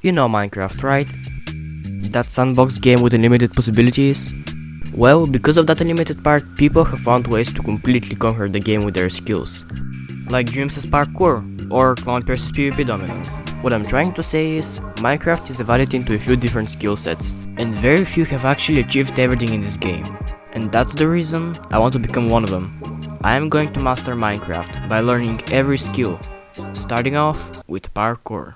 You know Minecraft, right? That sandbox game with unlimited possibilities? Well, because of that unlimited part, people have found ways to completely conquer the game with their skills. Like Dreams' parkour, or ClownPierce's PvP dominance. What I'm trying to say is, Minecraft is divided into a few different skill sets, and very few have actually achieved everything in this game. And that's the reason I want to become one of them. I am going to master Minecraft by learning every skill, starting off with parkour.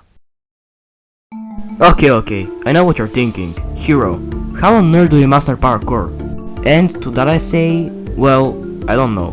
Okay, I know what you're thinking. Hero, how on earth do you master parkour? And to that I say, well, I don't know.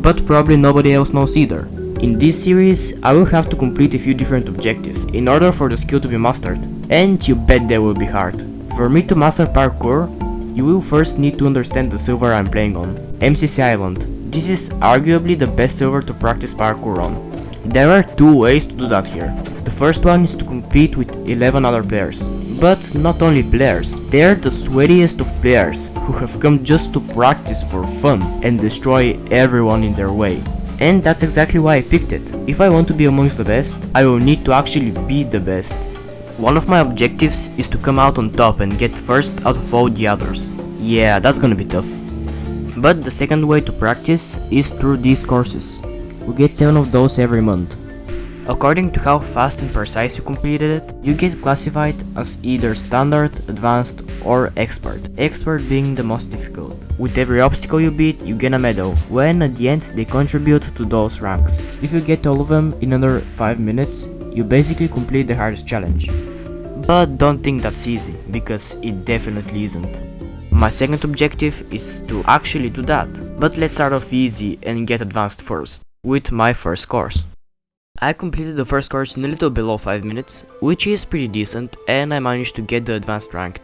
But probably nobody else knows either. In this series, I will have to complete a few different objectives in order for the skill to be mastered. And you bet they will be hard. For me to master parkour, you will first need to understand the server I'm playing on, MCC Island. This is arguably the best server to practice parkour on. There are two ways to do that here. The first one is to compete with 11 other players. But not only players, they're the sweatiest of players who have come just to practice for fun and destroy everyone in their way. And that's exactly why I picked it. If I want to be amongst the best, I will need to actually be the best. One of my objectives is to come out on top and get first out of all the others. Yeah, that's gonna be tough. But the second way to practice is through these courses. We get 7 of those every month. According to how fast and precise you completed it, you get classified as either standard, advanced, or expert. Expert being the most difficult. With every obstacle you beat, you gain a medal, when at the end they contribute to those ranks. If you get all of them in under 5 minutes, you basically complete the hardest challenge. But don't think that's easy, because it definitely isn't. My second objective is to actually do that. But let's start off easy and get advanced first, with my first course. I completed the first course in a little below 5 minutes, which is pretty decent, and I managed to get the advanced rank.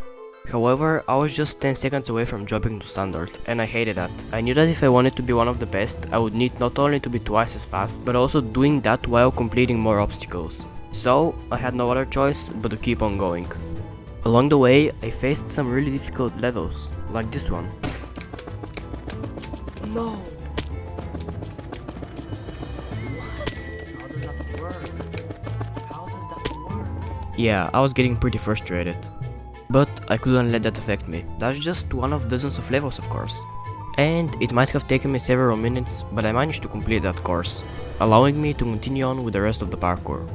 However, I was just 10 seconds away from dropping to standard, and I hated that. I knew that if I wanted to be one of the best, I would need not only to be twice as fast, but also doing that while completing more obstacles. So, I had no other choice but to keep on going. Along the way, I faced some really difficult levels, like this one. No! Yeah, I was getting pretty frustrated. But I couldn't let that affect me. That's just one of dozens of levels, of course. And it might have taken me several minutes, but I managed to complete that course, allowing me to continue on with the rest of the parkour.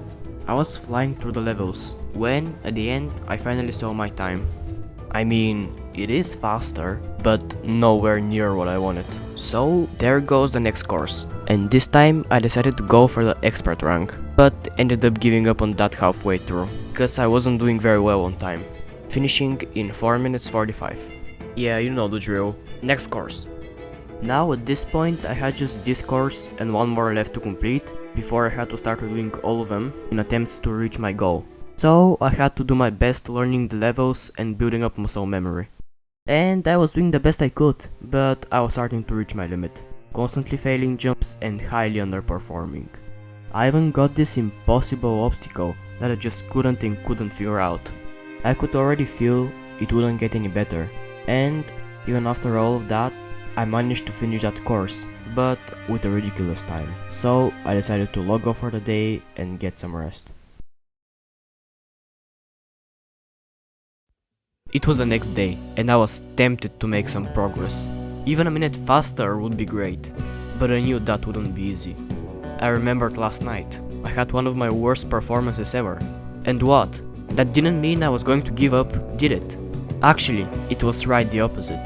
I was flying through the levels, when, at the end, I finally saw my time. I mean, it is faster, but nowhere near what I wanted. So, there goes the next course. And this time, I decided to go for the expert rank, but ended up giving up on that halfway through, because I wasn't doing very well on time, finishing in 4 minutes 45. Yeah, you know the drill. Next course. Now at this point, I had just this course and one more left to complete, before I had to start doing all of them in attempts to reach my goal. So I had to do my best learning the levels and building up muscle memory. And I was doing the best I could, but I was starting to reach my limit, constantly failing jumps and highly underperforming. I even got this impossible obstacle that I just couldn't figure out. I could already feel it wouldn't get any better, and even after all of that, I managed to finish that course, but with a ridiculous time. So I decided to log off for the day and get some rest. It was the next day, and I was tempted to make some progress. Even a minute faster would be great, but I knew that wouldn't be easy. I remembered last night, I had one of my worst performances ever. And what? That didn't mean I was going to give up, did it? Actually, it was right the opposite.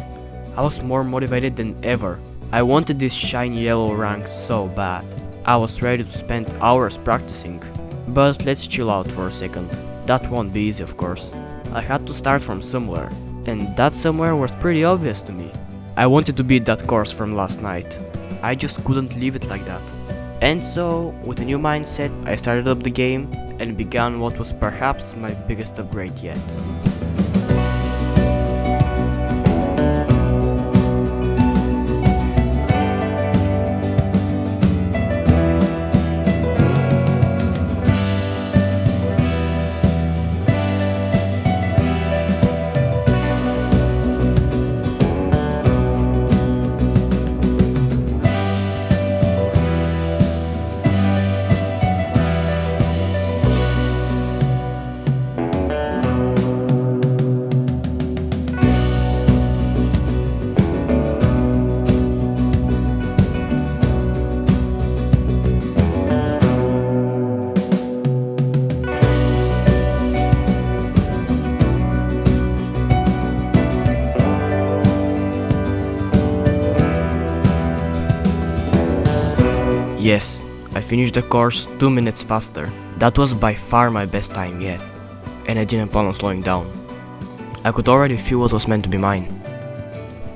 I was more motivated than ever. I wanted this shiny yellow rank so bad. I was ready to spend hours practicing. But let's chill out for a second. That won't be easy, of course. I had to start from somewhere, and that somewhere was pretty obvious to me. I wanted to beat that course from last night. I just couldn't leave it like that. And so, with a new mindset, I started up the game and began what was perhaps my biggest upgrade yet. Yes, I finished the course 2 minutes faster. That was by far my best time yet, and I didn't plan on slowing down. I could already feel what was meant to be mine,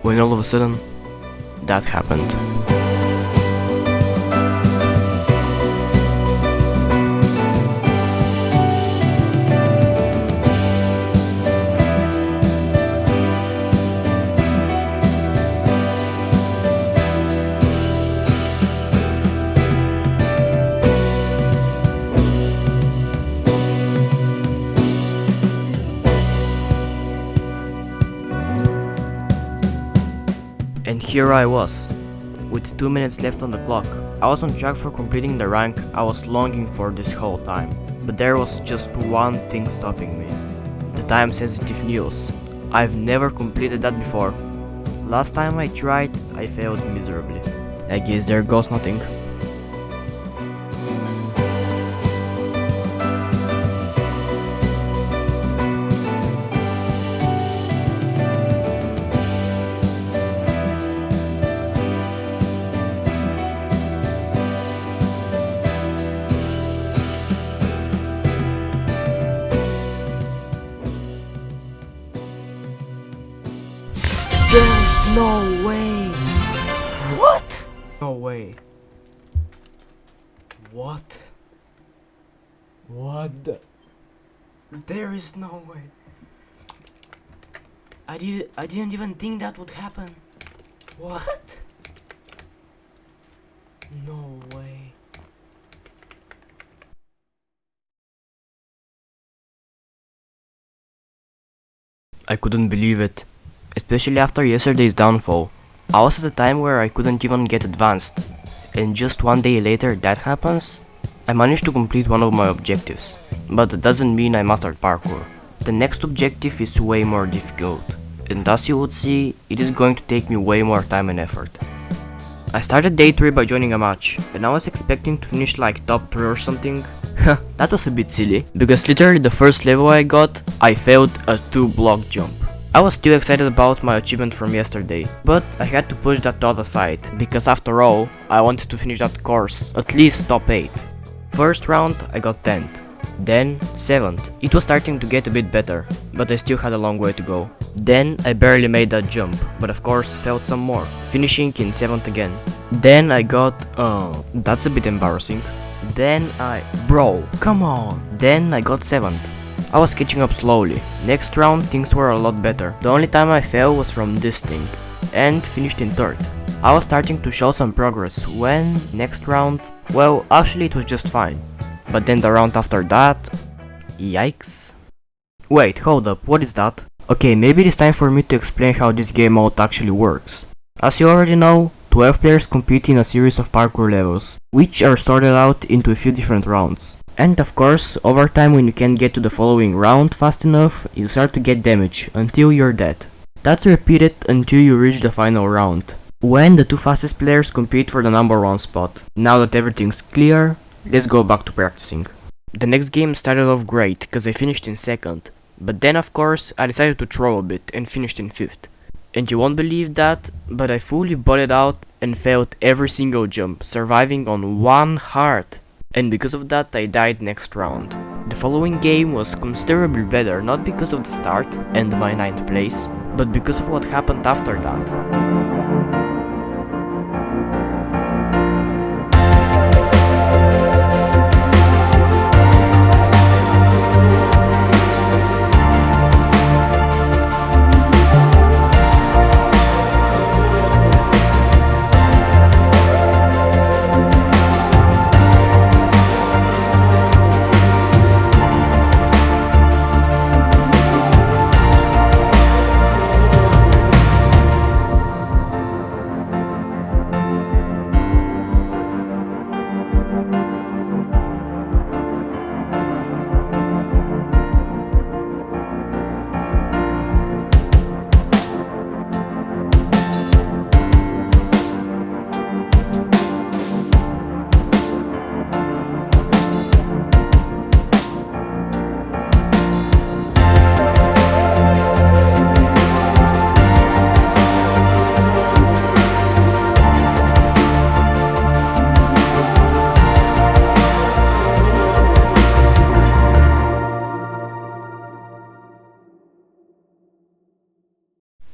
when all of a sudden, that happened. And here I was, with 2 minutes left on the clock. I was on track for completing the rank I was longing for this whole time. But there was just one thing stopping me. The time sensitive news. I've never completed that before. Last time I tried, I failed miserably. I guess there goes nothing. There's no way! What? No way. What? What the? There is no way. I didn't even think that would happen. What? No way. I couldn't believe it. Especially after yesterday's downfall. I was at a time where I couldn't even get advanced, and just one day later that happens? I managed to complete one of my objectives, but that doesn't mean I mastered parkour. The next objective is way more difficult, and as you would see, it is going to take me way more time and effort. I started day 3 by joining a match, and I was expecting to finish like top 3 or something. That was a bit silly, because literally the first level I got, I failed a 2-block jump. I was still excited about my achievement from yesterday, but I had to push that thought aside, because after all, I wanted to finish that course, at least top 8. First round, I got 10th, then 7th. It was starting to get a bit better, but I still had a long way to go. Then I barely made that jump, but of course failed some more, finishing in 7th again. Then I got, that's a bit embarrassing. Then bro, come on. Then I got 7th. I was catching up slowly. Next round things were a lot better. The only time I failed was from this thing, and finished in 3rd. I was starting to show some progress when, next round, well, actually it was just fine. But then the round after that, yikes. Wait, hold up, what is that? Okay, maybe it is time for me to explain how this game mode actually works. As you already know, 12 players compete in a series of parkour levels, which are sorted out into a few different rounds. And of course, over time when you can't get to the following round fast enough, you start to get damage until you're dead. That's repeated until you reach the final round, when the 2 fastest players compete for the number 1 spot. Now that everything's clear, let's go back to practicing. The next game started off great, cause I finished in 2nd, but then of course I decided to throw a bit and finished in 5th. And you won't believe that, but I fully botted out and failed every single jump, surviving on 1 heart. And because of that I died next round. The following game was considerably better, not because of the start and my 9th place, but because of what happened after that.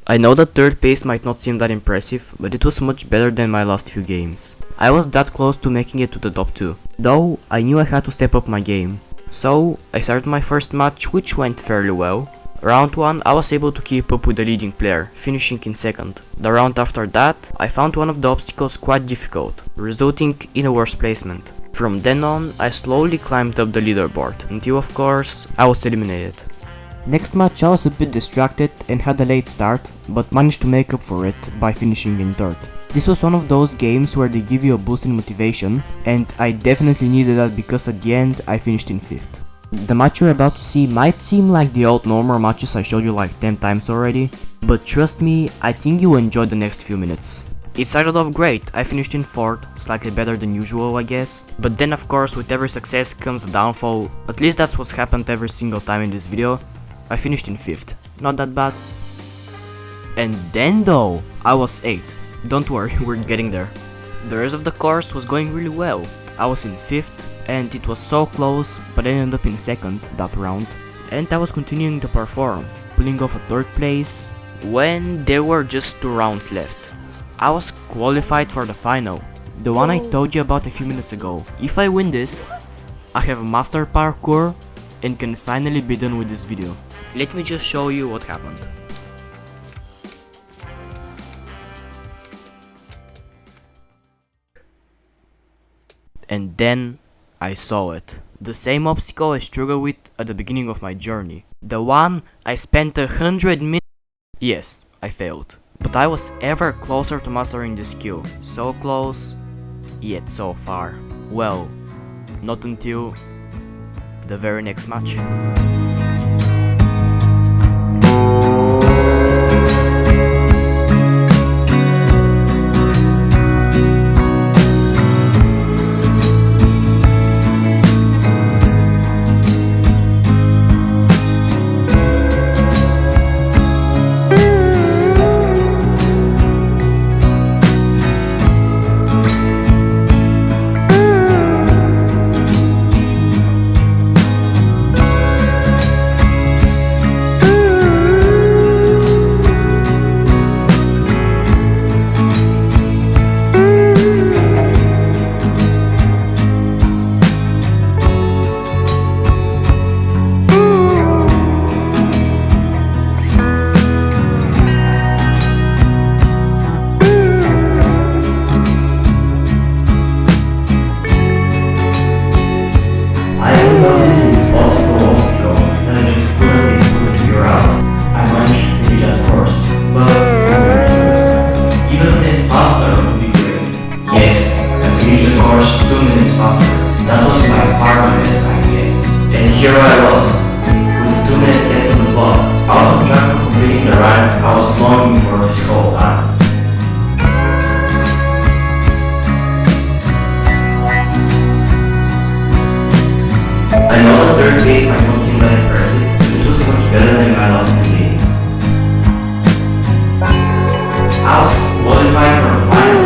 I know that third place might not seem that impressive, but it was much better than my last few games. I was that close to making it to the top 2, though I knew I had to step up my game. So I started my first match, which went fairly well. Round 1 I was able to keep up with the leading player, finishing in second. The round after that I found one of the obstacles quite difficult, resulting in a worse placement. From then on I slowly climbed up the leaderboard, until of course I was eliminated. Next match I was a bit distracted and had a late start, but managed to make up for it by finishing in third. This was one of those games where they give you a boost in motivation, and I definitely needed that because at the end I finished in 5th. The match you're about to see might seem like the old normal matches I showed you like 10 times already, but trust me, I think you will enjoy the next few minutes. It started off great, I finished in 4th, slightly better than usual I guess, but then of course with every success comes a downfall, at least that's what's happened every single time in this video. I finished in 5th, not that bad. And then though, I was 8th. Don't worry, we're getting there. The rest of the course was going really well. I was in 5th, and it was so close, but I ended up in 2nd that round. And I was continuing to perform, pulling off a 3rd place, when there were just 2 rounds left. I was qualified for the final, the one I told you about a few minutes ago. If I win this, I have Mastered Parkour and can finally be done with this video. Let me just show you what happened. And then I saw it. The same obstacle I struggled with at the beginning of my journey. The one I spent 100 minutes. Yes, I failed. But I was ever closer to mastering this skill. So close, yet so far. Well, not until the very next match. Here I was, with 2 minutes left on the clock. I was on track for completing the ride I was longing for this whole time. I know that third place might not seem that impressive, but it was much better than my last 2 games. I was qualified for the final.